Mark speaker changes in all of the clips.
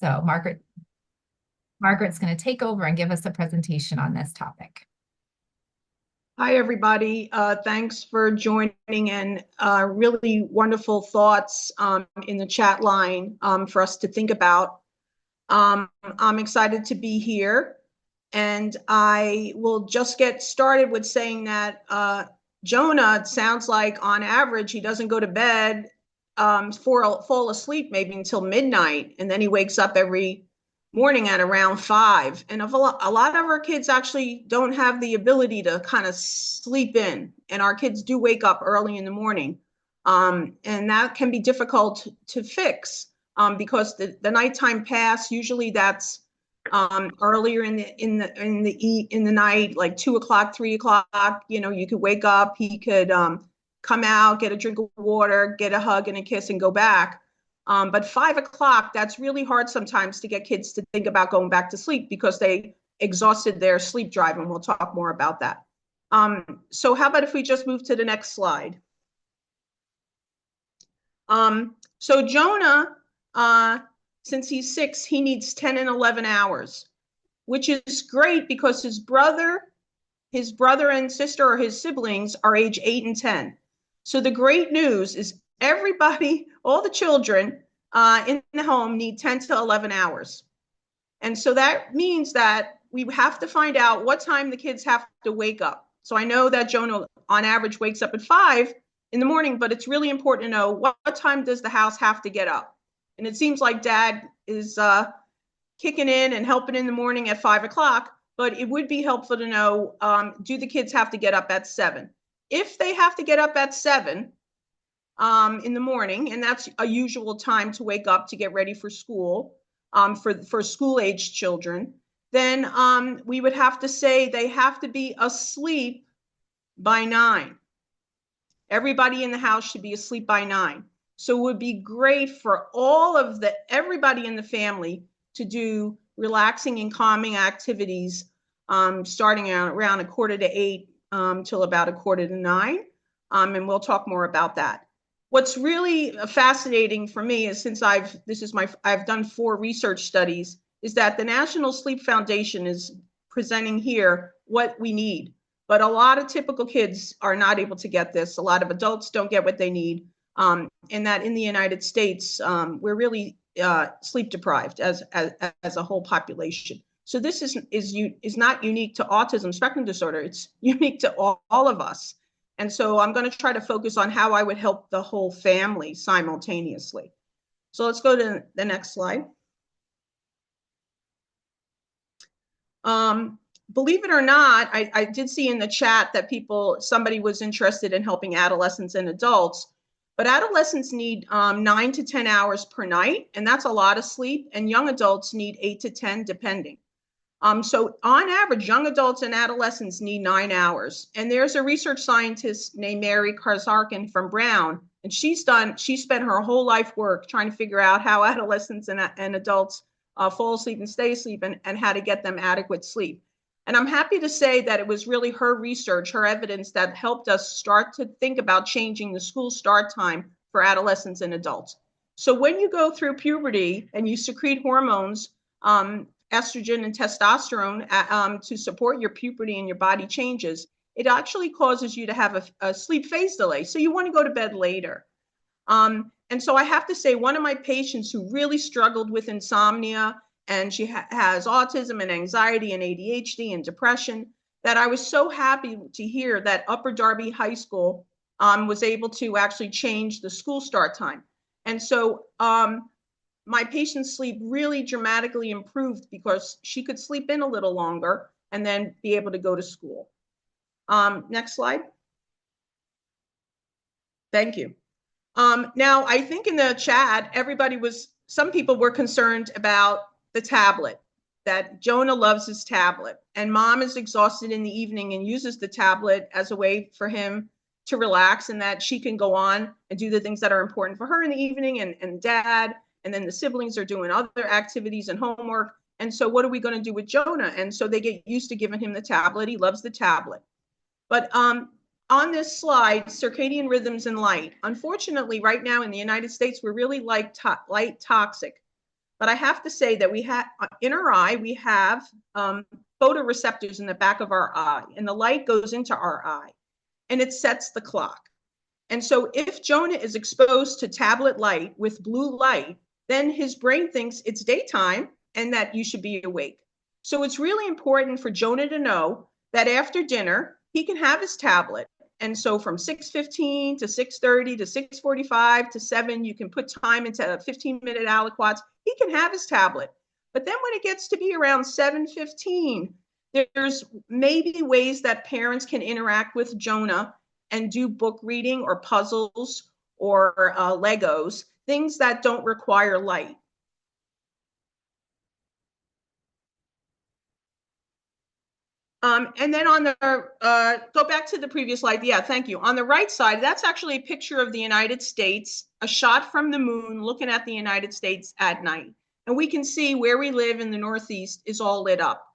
Speaker 1: So Margaret's going to take over and give us a presentation on this topic.
Speaker 2: Hi, everybody. Thanks for joining and really wonderful thoughts in the chat line for us to think about. I'm excited to be here, and I will just get started with saying that Jonah, it sounds like on average, he doesn't go to bed fall asleep maybe until midnight, and then he wakes up every morning at around 5. And a lot of our kids actually don't have the ability to kind of sleep in, and our kids do wake up early in the morning. And that can be difficult to fix because the nighttime pass, usually that's earlier in the night, like 2 o'clock, 3 o'clock. You could wake up, he could come out, get a drink of water, get a hug and a kiss, and go back. But 5 o'clock, that's really hard sometimes to get kids to think about going back to sleep because they exhausted their sleep drive, and we'll talk more about that. So how about if we just move to the next slide? So Jonah, since he's 6, he needs 10 and 11 hours, which is great because his brother and sister or his siblings are age 8 and 10. So the great news is everybody, all the children in the home need 10 to 11 hours. And so that means that we have to find out what time the kids have to wake up. So I know that Jonah on average wakes up at 5 in the morning, but it's really important to know what time does the house have to get up. And it seems like dad is kicking in and helping in the morning at 5 o'clock, but it would be helpful to know, do the kids have to get up at 7? If they have to get up at 7 in the morning, and that's a usual time to wake up to get ready for school, for school-age children, then we would have to say they have to be asleep by 9. Everybody in the house should be asleep by 9. So it would be great for everybody in the family to do relaxing and calming activities starting around 7:45 till about 8:45. And we'll talk more about that. What's really fascinating for me is, since I've done 4 research studies, is that the National Sleep Foundation is presenting here what we need. But a lot of typical kids are not able to get this. A lot of adults don't get what they need. And that in the United States, we're really sleep deprived as a whole population. So this is not unique to autism spectrum disorder. It's unique to all of us. And so I'm going to try to focus on how I would help the whole family simultaneously. So let's go to the next slide. Believe it or not, I did see in the chat that somebody was interested in helping adolescents and adults, but adolescents need 9 to 10 hours per night, and that's a lot of sleep, and young adults need 8 to 10, depending. So on average, young adults and adolescents need 9 hours. And there's a research scientist named Mary Karzarkin from Brown, and she spent her whole life work trying to figure out how adolescents and adults fall asleep and stay asleep, and how to get them adequate sleep. And I'm happy to say that it was really her research, her evidence, that helped us start to think about changing the school start time for adolescents and adults. So when you go through puberty and you secrete hormones, estrogen and testosterone to support your puberty and your body changes, it actually causes you to have a sleep phase delay. So you want to go to bed later. And so I have to say, one of my patients who really struggled with insomnia, and she has autism and anxiety and ADHD and depression, that I was so happy to hear that Upper Darby High School was able to actually change the school start time. And so my patient's sleep really dramatically improved because she could sleep in a little longer and then be able to go to school. Next slide. Thank you. Now, I think in the chat, some people were concerned about the tablet, that Jonah loves his tablet, and mom is exhausted in the evening and uses the tablet as a way for him to relax, and that she can go on and do the things that are important for her in the evening, and dad, and then the siblings are doing other activities and homework. And so what are we going to do with Jonah? And so they get used to giving him the tablet. He loves the tablet. But on this slide, circadian rhythms and light. Unfortunately, right now in the United States, we're really light toxic. But I have to say that we have in our eye, we have photoreceptors in the back of our eye, and the light goes into our eye and it sets the clock. And so if Jonah is exposed to tablet light with blue light, then his brain thinks it's daytime and that you should be awake. So it's really important for Jonah to know that after dinner, he can have his tablet. And so from 6:15 to 6:30 to 6:45 to 7, you can put time into 15-minute aliquots. He can have his tablet. But then when it gets to be around 7:15, there's maybe ways that parents can interact with Jonah and do book reading or puzzles or Legos, things that don't require light. And then on the, go back to the previous slide. Yeah, thank you. On the right side, that's actually a picture of the United States, a shot from the moon looking at the United States at night. And we can see where we live in the Northeast is all lit up.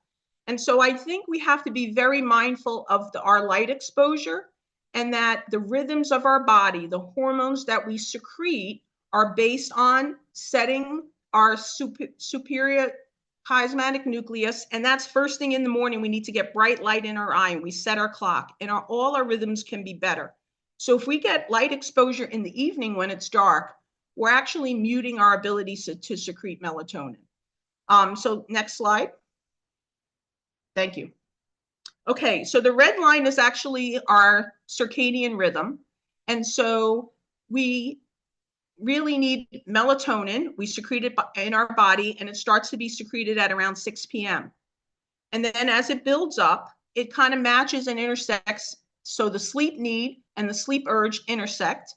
Speaker 2: And so I think we have to be very mindful of our light exposure, and that the rhythms of our body, the hormones that we secrete, are based on setting our superior chiasmatic nucleus. And that's first thing in the morning. We need to get bright light in our eye, and we set our clock, and all our rhythms can be better. So if we get light exposure in the evening when it's dark, we're actually muting our ability to secrete melatonin. So next slide. Thank you. Okay, so the red line is actually our circadian rhythm. And so we really need melatonin. We secrete it in our body, and it starts to be secreted at around 6 p.m. And then as it builds up, it kind of matches and intersects. So the sleep need and the sleep urge intersect,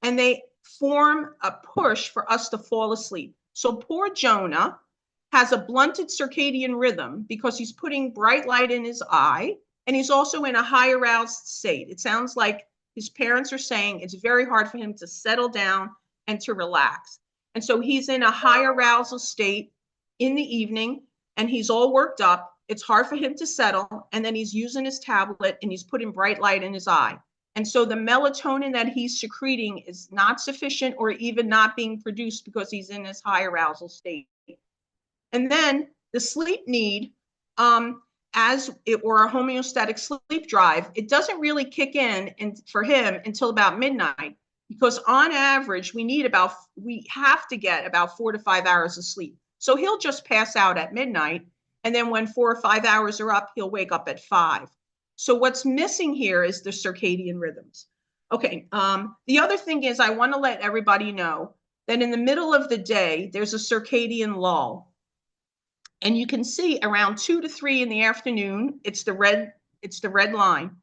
Speaker 2: and they form a push for us to fall asleep. So poor Jonah has a blunted circadian rhythm because he's putting bright light in his eye, and he's also in a high aroused state. It sounds like his parents are saying it's very hard for him to settle down and to relax. And so he's in a high arousal state in the evening, and he's all worked up. It's hard for him to settle, and then he's using his tablet and he's putting bright light in his eye. And so the melatonin that he's secreting is not sufficient, or even not being produced, because he's in this high arousal state. And then the sleep need, as it were a homeostatic sleep drive, it doesn't really kick in for him until about midnight, because on average we have to get about 4 to 5 hours of sleep. So he'll just pass out at midnight, and then when 4 or 5 hours are up, he'll wake up at 5. So what's missing here is the circadian rhythms. Okay, the other thing is, I want to let everybody know that in the middle of the day, there's a circadian lull. And you can see around 2 to 3 in the afternoon, it's the red line.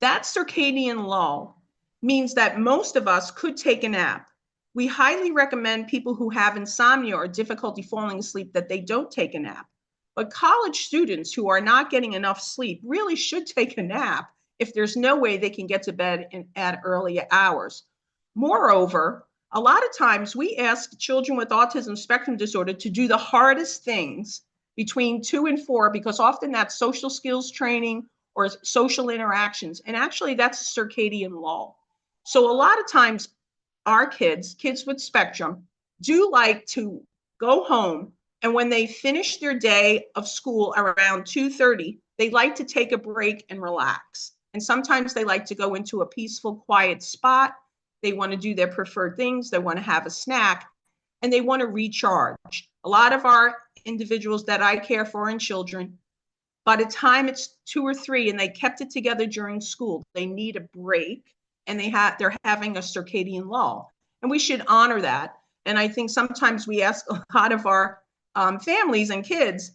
Speaker 2: That circadian lull means that most of us could take a nap. We highly recommend people who have insomnia or difficulty falling asleep that they don't take a nap. But college students who are not getting enough sleep really should take a nap if there's no way they can get to bed at early hours. Moreover, a lot of times we ask children with autism spectrum disorder to do the hardest things between 2 and 4, because often that's social skills training or social interactions. And actually that's a circadian lull. So a lot of times our kids with spectrum, do like to go home, and when they finish their day of school around 2:30, they like to take a break and relax. And sometimes they like to go into a peaceful, quiet spot. They want to do their preferred things. They want to have a snack, and they want to recharge. A lot of our individuals that I care for in children, by the time it's 2 or 3 and they kept it together during school, they need a break, and they're having a circadian lull. And we should honor that. And I think sometimes we ask a lot of our families and kids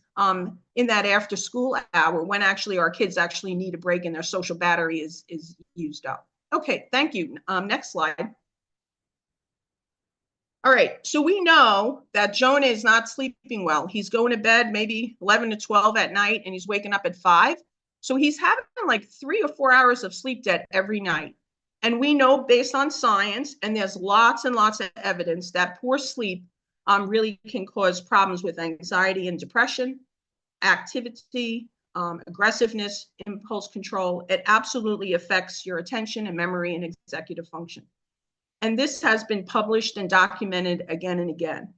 Speaker 2: in that after school hour, when actually our kids actually need a break and their social battery is used up. Okay, thank you. Next slide. All right, so we know that Jonah is not sleeping well. He's going to bed maybe 11 to 12 at night, and he's waking up at 5. So he's having like 3 or 4 hours of sleep debt every night. And we know, based on science, and there's lots and lots of evidence, that poor sleep really can cause problems with anxiety and depression, activity, aggressiveness, impulse control. It absolutely affects your attention and memory and executive function. And this has been published and documented again and again.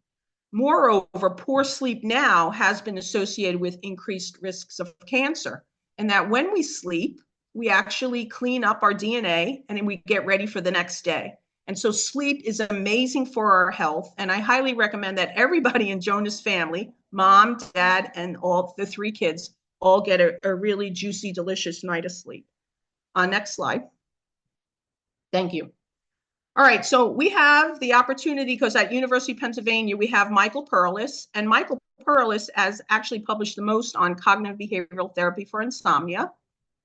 Speaker 2: Moreover, poor sleep now has been associated with increased risks of cancer, and that when we sleep, we actually clean up our DNA and then we get ready for the next day. And so sleep is amazing for our health. And I highly recommend that everybody in Jonah's family, mom, dad, and all the 3 kids, all get a really juicy, delicious night of sleep. Next slide. Thank you. All right, so we have the opportunity because at University of Pennsylvania, we have Michael Perlis, and Michael Perlis has actually published the most on cognitive behavioral therapy for insomnia.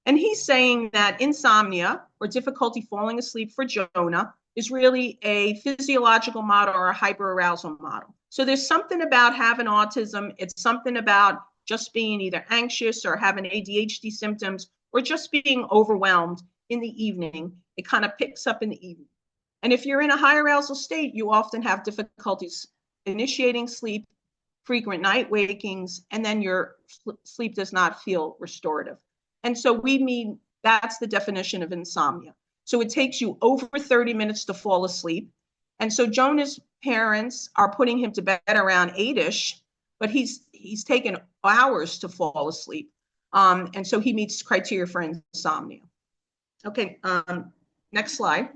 Speaker 2: And he's saying that insomnia, or difficulty falling asleep for Jonah, is really a physiological model or a hyperarousal model. So there's something about having autism. It's something about just being either anxious or having ADHD symptoms or just being overwhelmed in the evening. It kind of picks up in the evening. And if you're in a high arousal state, you often have difficulties initiating sleep, frequent night wakings, and then your sleep does not feel restorative. And so we mean that's the definition of insomnia. So it takes you over 30 minutes to fall asleep. And so Jonah's parents are putting him to bed around 8-ish, but he's taken hours to fall asleep. And so he meets criteria for insomnia. Okay, next slide.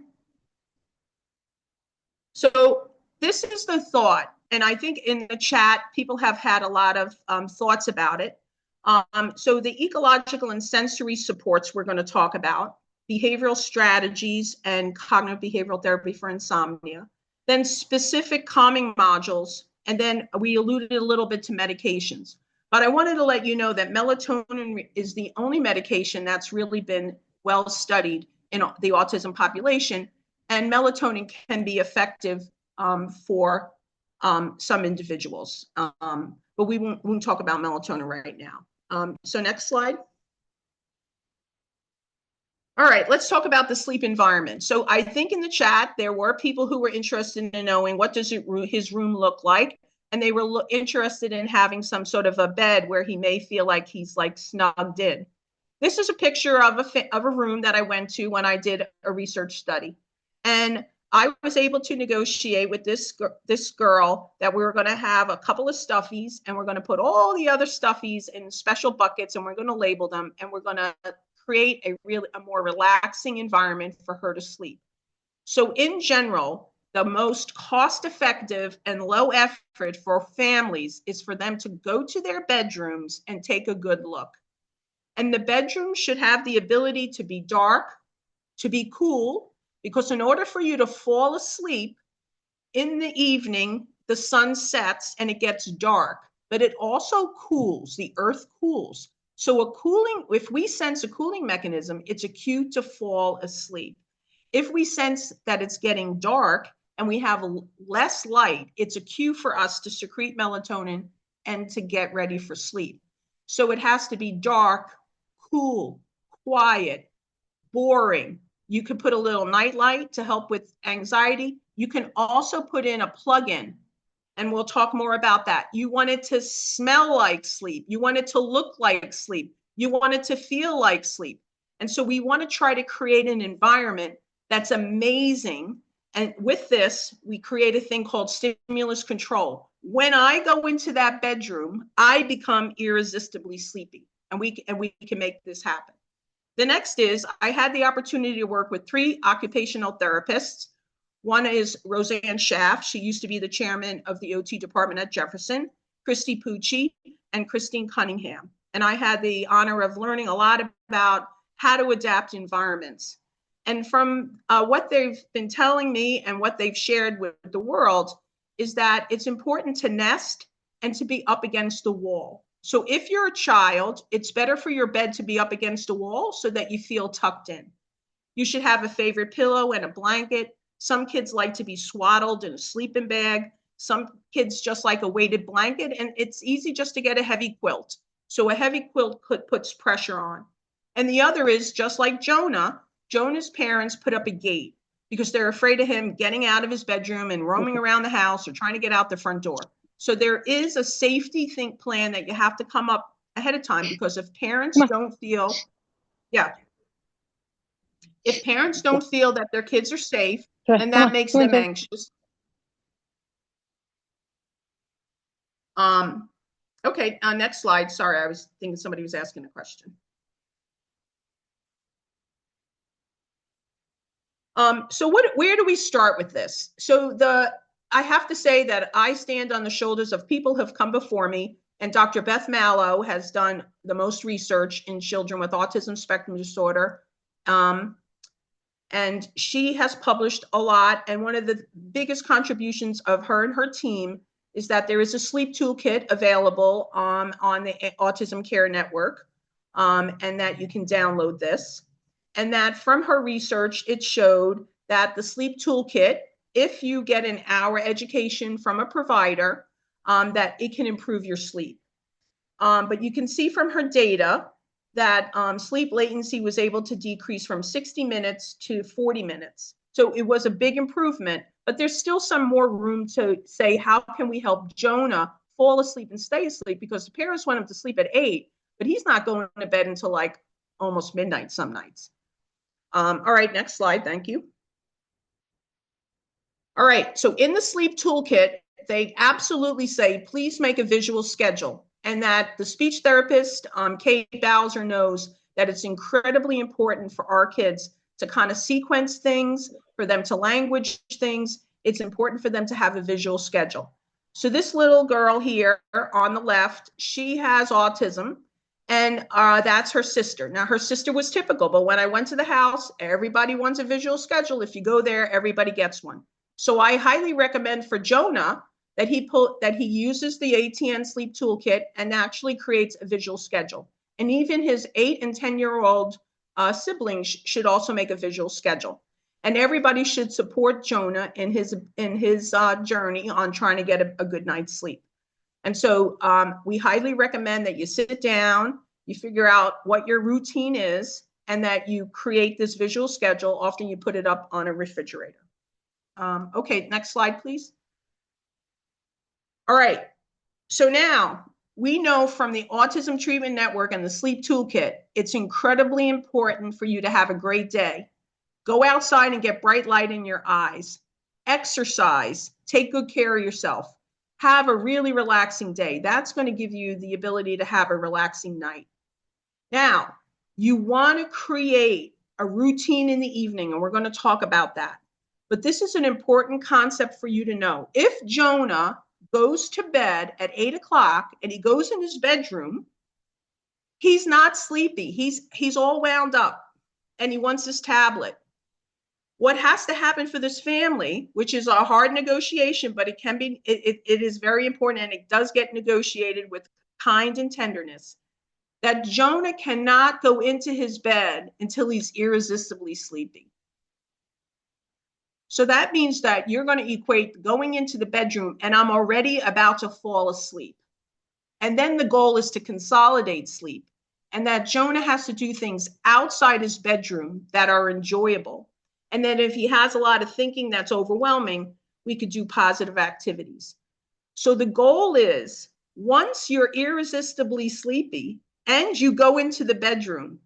Speaker 2: So this is the thought, and I think in the chat, people have had a lot of thoughts about it. So the ecological and sensory supports we're going to talk about, behavioral strategies and cognitive behavioral therapy for insomnia, then specific calming modules, and then we alluded a little bit to medications. But I wanted to let you know that melatonin is the only medication that's really been well studied in the autism population, and melatonin can be effective for some individuals. But we won't talk about melatonin right now. So next slide. All right, let's talk about the sleep environment. So I think in the chat, there were people who were interested in knowing what does his room look like. And they were interested in having some sort of a bed where he may feel like he's like snugged in. This is a picture of a room that I went to when I did a research study. And I was able to negotiate with this girl that we were going to have a couple of stuffies, and we're going to put all the other stuffies in special buckets, and we're going to label them, and we're going to create a more relaxing environment for her to sleep. So in general, the most cost-effective and low effort for families is for them to go to their bedrooms and take a good look. And the bedroom should have the ability to be dark, to be cool, because in order for you to fall asleep in the evening, the sun sets and it gets dark, but it also cools, the earth cools. So if we sense a cooling mechanism, it's a cue to fall asleep. If we sense that it's getting dark and we have less light, it's a cue for us to secrete melatonin and to get ready for sleep. So it has to be dark, cool, quiet, boring. You could put a little night light to help with anxiety. You can also put in a plug-in, and we'll talk more about that. You want it to smell like sleep. You want it to look like sleep. You want it to feel like sleep. And so we want to try to create an environment that's amazing. And with this, we create a thing called stimulus control. When I go into that bedroom, I become irresistibly sleepy, and we can make this happen. The next is I had the opportunity to work with 3 occupational therapists. One is Roseanne Schaff. She used to be the chairman of the OT department at Jefferson, Christy Pucci, and Christine Cunningham. And I had the honor of learning a lot about how to adapt environments. And from what they've been telling me and what they've shared with the world is that it's important to nest and to be up against the wall. So if you're a child, it's better for your bed to be up against a wall so that you feel tucked in. You should have a favorite pillow and a blanket. Some kids like to be swaddled in a sleeping bag. Some kids just like a weighted blanket, and it's easy just to get a heavy quilt. So a heavy quilt puts pressure on. And the other is just like Jonah's parents put up a gate because they're afraid of him getting out of his bedroom and roaming around the house or trying to get out the front door. So there is a safety plan that you have to come up ahead of time, because if parents don't feel, if parents don't feel that their kids are safe, then that makes them anxious. Okay, next slide. Sorry, I was thinking somebody was asking a question. So where do we start with this? So I have to say that I stand on the shoulders of people who have come before me, and Dr. Beth Mallow has done the most research in children with autism spectrum disorder. And she has published a lot. And one of the biggest contributions of her and her team is that there is a sleep toolkit available on the Autism Care Network, and that you can download this. And that from her research, it showed that the sleep toolkit, if you get an hour education from a provider, that it can improve your sleep. But you can see from her data that sleep latency was able to decrease from 60 minutes to 40 minutes. So it was a big improvement, but there's still some more room to say, how can we help Jonah fall asleep and stay asleep? Because the parents want him to sleep at 8, but he's not going to bed until like almost midnight some nights. All right, next slide. Thank you. All right, so in the sleep toolkit, they absolutely say, please make a visual schedule. And that the speech therapist, Kate Bowser, knows that it's incredibly important for our kids to kind of sequence things, for them to language things. It's important for them to have a visual schedule. So this little girl here on the left, she has autism, and that's her sister. Now, her sister was typical, but when I went to the house, everybody wants a visual schedule. If you go there, everybody gets one. So I highly recommend for Jonah that he uses the ATN Sleep Toolkit and actually creates a visual schedule. And even his 8 and 10-year-old siblings should also make a visual schedule. And everybody should support Jonah in his journey on trying to get a good night's sleep. And so we highly recommend that you sit down, you figure out what your routine is, and that you create this visual schedule. Often you put it up on a refrigerator. Okay, next slide, please. All right, so now we know from the Autism Treatment Network and the Sleep Toolkit, it's incredibly important for you to have a great day. Go outside and get bright light in your eyes. Exercise, take good care of yourself. Have a really relaxing day. That's going to give you the ability to have a relaxing night. Now, you want to create a routine in the evening, and we're going to talk about that. But this is an important concept for you to know. If Jonah goes to bed at 8 o'clock and he goes in his bedroom, he's not sleepy. He's all wound up and he wants his tablet. What has to happen for this family, which is a hard negotiation, but it is very important, and it does get negotiated with kind and tenderness, that Jonah cannot go into his bed until he's irresistibly sleepy. So that means that you're going to equate going into the bedroom and I'm already about to fall asleep. And then the goal is to consolidate sleep, and that Jonah has to do things outside his bedroom that are enjoyable. And then if he has a lot of thinking that's overwhelming, we could do positive activities. So the goal is, once you're irresistibly sleepy and you go into the bedroom,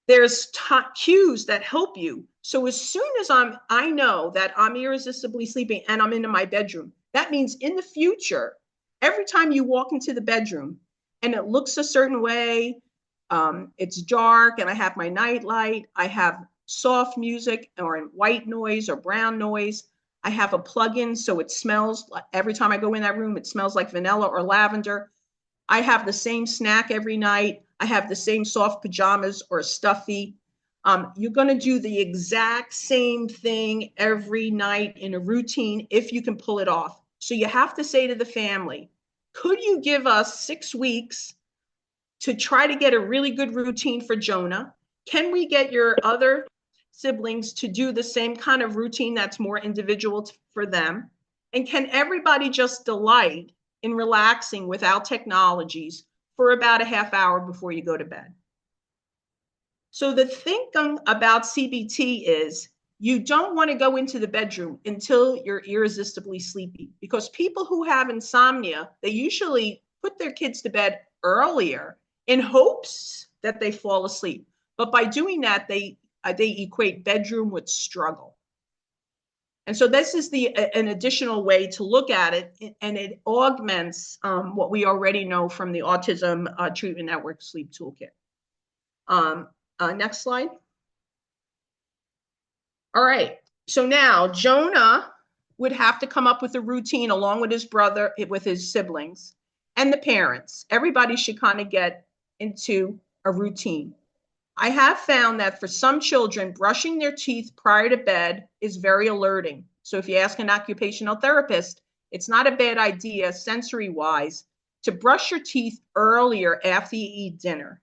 Speaker 2: there's cues that help you. So as soon as I know that I'm irresistibly sleeping and I'm into my bedroom, that means in the future, every time you walk into the bedroom and it looks a certain way, it's dark and I have my night light, I have soft music or white noise or brown noise, I have a plug-in so it smells, every time I go in that room, it smells like vanilla or lavender. I have the same snack every night. I have the same soft pajamas or stuffy. You're going to do the exact same thing every night in a routine if you can pull it off. So you have to say to the family, could you give us 6 weeks to try to get a really good routine for Jonah? Can we get your other siblings to do the same kind of routine that's more individual for them? And can everybody just delight in relaxing without technologies for about a half hour before you go to bed? So the thinking about CBT is, you don't want to go into the bedroom until you're irresistibly sleepy, because people who have insomnia, they usually put their kids to bed earlier in hopes that they fall asleep. But by doing that, they equate bedroom with struggle. And so this is an additional way to look at it, and it augments what we already know from the Autism Treatment Network Sleep Toolkit. Next slide. All right, so now Jonah would have to come up with a routine along with his brother, with his siblings, and the parents. Everybody should kind of get into a routine. I have found that for some children, brushing their teeth prior to bed is very alerting. So if you ask an occupational therapist, it's not a bad idea, sensory-wise, to brush your teeth earlier after you eat dinner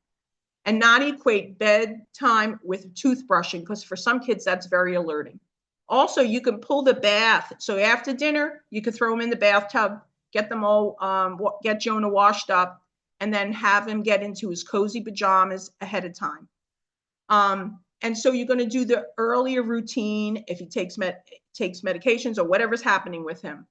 Speaker 2: and not equate bedtime with toothbrushing, because for some kids, that's very alerting. Also, you can pull the bath. So after dinner, you could throw them in the bathtub, get them all, get Jonah washed up, and then have him get into his cozy pajamas ahead of time. And so you're going to do the earlier routine if he takes medications or whatever's happening with him.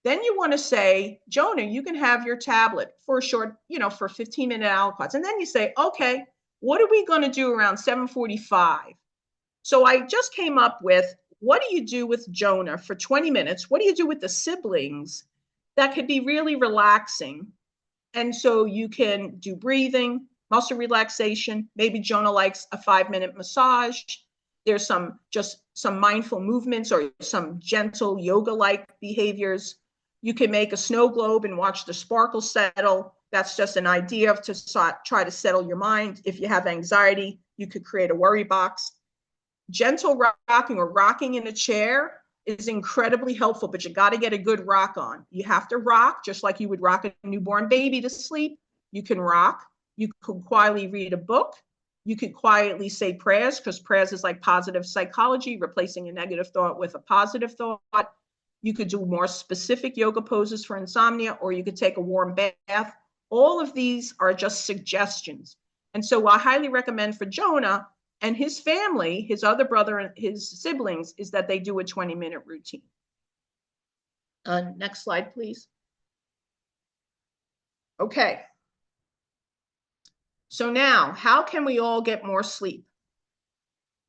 Speaker 2: Then you want to say, Jonah, you can have your tablet for a short, for 15-minute aliquots. And then you say, okay, what are we going to do around 7:45? So I just came up with, what do you do with Jonah for 20 minutes? What do you do with the siblings that could be really relaxing? And so you can do breathing, muscle relaxation. Maybe Jonah likes a 5-minute massage. There's some mindful movements or some gentle yoga-like behaviors. You can make a snow globe and watch the sparkles settle. That's just an idea to try to settle your mind. If you have anxiety, you could create a worry box. Gentle rocking or rocking in a chair is incredibly helpful, but you got to get a good rock on. You have to rock just like you would rock a newborn baby to sleep. You can rock. You could quietly read a book. You could quietly say prayers, because prayers is like positive psychology, replacing a negative thought with a positive thought. You could do more specific yoga poses for insomnia, or you could take a warm bath. All of these are just suggestions. And so I highly recommend for Jonah and his family, his other brother and his siblings, is that they do a 20-minute routine. Next slide, please. Okay. So now, how can we all get more sleep?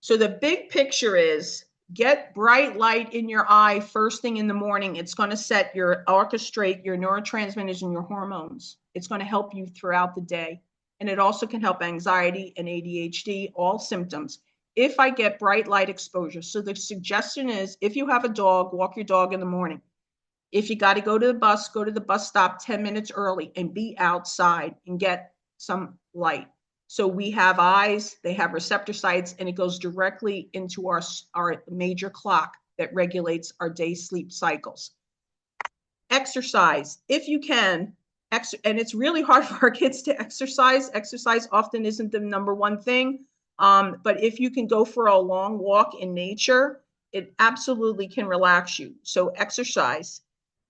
Speaker 2: So the big picture is, get bright light in your eye first thing in the morning. It's going to orchestrate your neurotransmitters and your hormones. It's going to help you throughout the day. And it also can help anxiety and ADHD, all symptoms, if I get bright light exposure. So the suggestion is, if you have a dog, walk your dog in the morning. If you got to go to the bus, go to the bus stop 10 minutes early and be outside and get some light. So we have eyes, they have receptor sites, and it goes directly into our major clock that regulates our day sleep cycles. Exercise, if you can, and it's really hard for our kids to exercise. Exercise often isn't the number one thing, but if you can go for a long walk in nature, it absolutely can relax you. So exercise.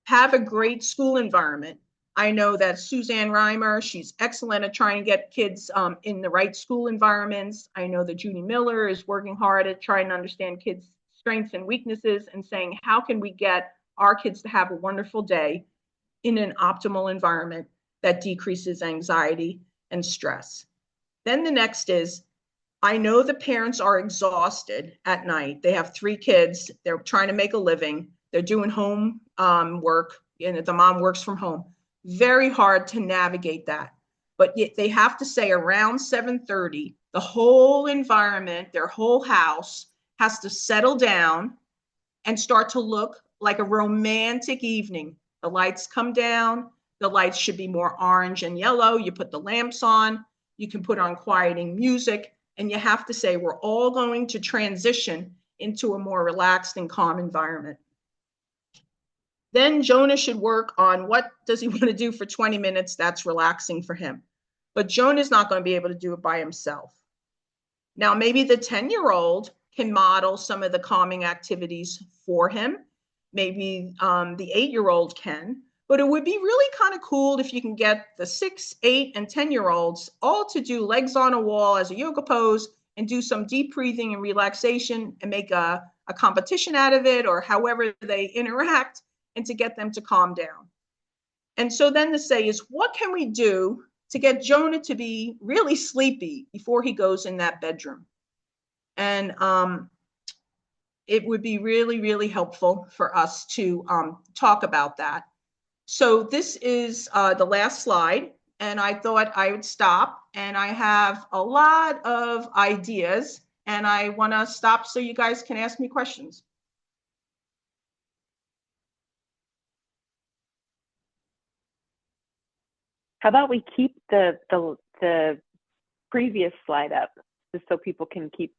Speaker 2: Have a great school environment. I know that Suzanne Reimer, she's excellent at trying to get kids in the right school environments. I know that Judy Miller is working hard at trying to understand kids' strengths and weaknesses and saying, how can we get our kids to have a wonderful day in an optimal environment that decreases anxiety and stress? Then the next is, I know the parents are exhausted at night. They have 3 kids. They're trying to make a living. They're doing home work, and the mom works from home. Very hard to navigate that. But yet they have to say around 7:30, the whole environment, their whole house has to settle down and start to look like a romantic evening. The lights come down. The lights should be more orange and yellow. You put the lamps on. You can put on quieting music. And you have to say, we're all going to transition into a more relaxed and calm environment. Then Jonah should work on, what does he want to do for 20 minutes that's relaxing for him. But Jonah's not going to be able to do it by himself. Now, maybe the 10-year-old can model some of the calming activities for him. Maybe the 8-year-old can. But it would be really kind of cool if you can get the 6, 8, and 10-year-olds all to do legs on a wall as a yoga pose and do some deep breathing and relaxation and make a competition out of it, or however they interact, and to get them to calm down. And so then the say is, what can we do to get Jonah to be really sleepy before he goes in that bedroom? And it would be really, really helpful for us to talk about that. So this is the last slide, and I thought I would stop, and I have a lot of ideas, and I want to stop so you guys can ask me questions.
Speaker 3: How about we keep the previous slide up just so people can keep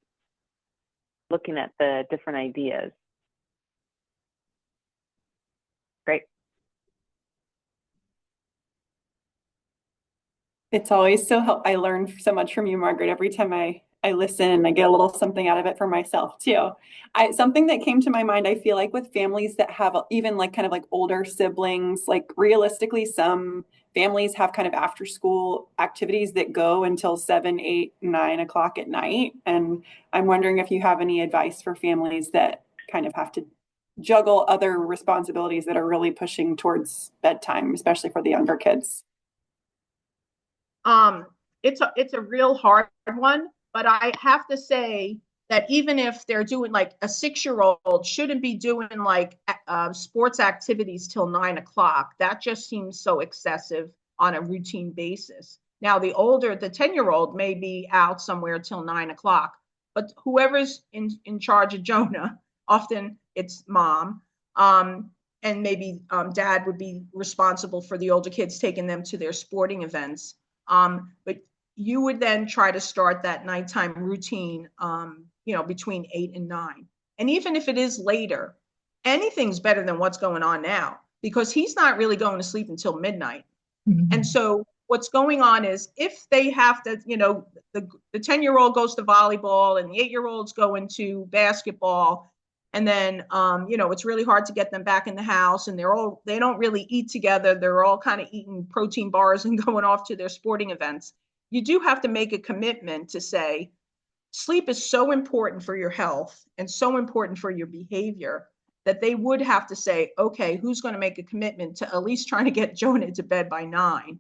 Speaker 3: looking at the different ideas. Great.
Speaker 4: It's always so helpful. I learn so much from you, Margaret. Every time I listen, I get a little something out of it for myself too. Something that came to my mind, I feel like with families that have even like kind of like older siblings, like realistically, some families have kind of after school activities that go until 7, 8, 9 o'clock at night. And I'm wondering if you have any advice for families that kind of have to juggle other responsibilities that are really pushing towards bedtime, especially for the younger kids.
Speaker 2: It's a real hard one, but I have to say that even if they're doing like a 6-year-old shouldn't be doing like sports activities till 9 o'clock. That just seems so excessive on a routine basis. Now, the 10-year-old may be out somewhere till 9 o'clock, but whoever's in charge of Jonah, often it's mom, and maybe dad would be responsible for the older kids, taking them to their sporting events. But you would then try to start that nighttime routine, between 8 and 9. And even if it is later, anything's better than what's going on now, because he's not really going to sleep until midnight.
Speaker 1: Mhm.
Speaker 2: And so what's going on is if they have to, the 10-year-old goes to volleyball and the 8-year-old's going to basketball, and then it's really hard to get them back in the house, and they don't really eat together. They're all kind of eating protein bars and going off to their sporting events. You do have to make a commitment to say sleep is so important for your health and so important for your behavior that they would have to say, okay, who's going to make a commitment to at least trying to get Jonah to bed by 9?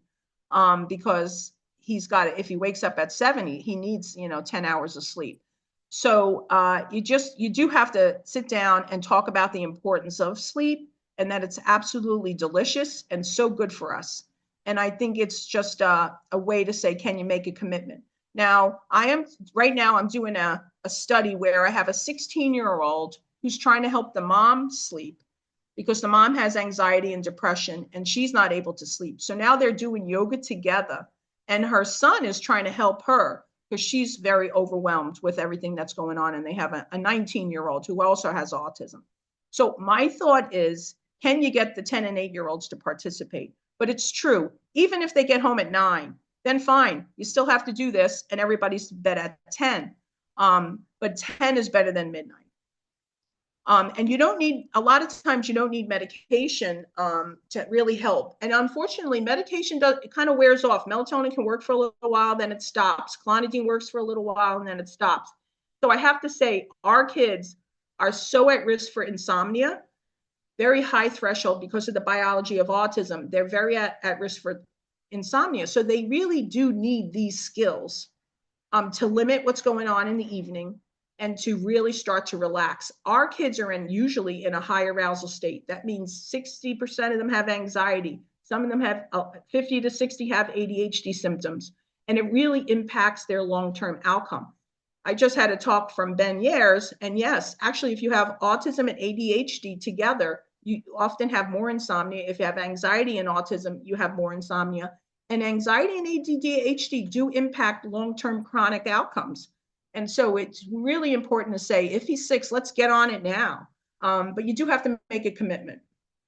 Speaker 2: Because he's got it. If he wakes up at 7, he needs 10 hours of sleep. So you do have to sit down and talk about the importance of sleep, and that it's absolutely delicious and so good for us. And I think it's just a way to say, can you make a commitment? Now, right now I'm doing a study where I have a 16-year-old who's trying to help the mom sleep because the mom has anxiety and depression and she's not able to sleep. So now they're doing yoga together, and her son is trying to help her because she's very overwhelmed with everything that's going on. And they have a 19-year-old who also has autism. So my thought is, can you get the 10 and 8-year-olds to participate? But it's true, even if they get home at 9, then fine, you still have to do this and everybody's to bed at 10. But 10 is better than midnight. And a lot of times you don't need medication to really help. And unfortunately, medication it kind of wears off. Melatonin can work for a little while, then it stops. Clonidine works for a little while, and then it stops. So I have to say, our kids are so at risk for insomnia, very high threshold because of the biology of autism. They're very at risk for insomnia. So they really do need these skills to limit what's going on in the evening and to really start to relax. Our kids are usually in a high arousal state. That means 60% of them have anxiety. Some of them have 50 to 60 have ADHD symptoms, and it really impacts their long-term outcome. I just had a talk from Ben Years, and yes, actually, if you have autism and ADHD together, you often have more insomnia. If you have anxiety and autism, you have more insomnia. And anxiety and ADHD do impact long-term chronic outcomes. And so it's really important to say, if he's 6, let's get on it now. But you do have to make a commitment.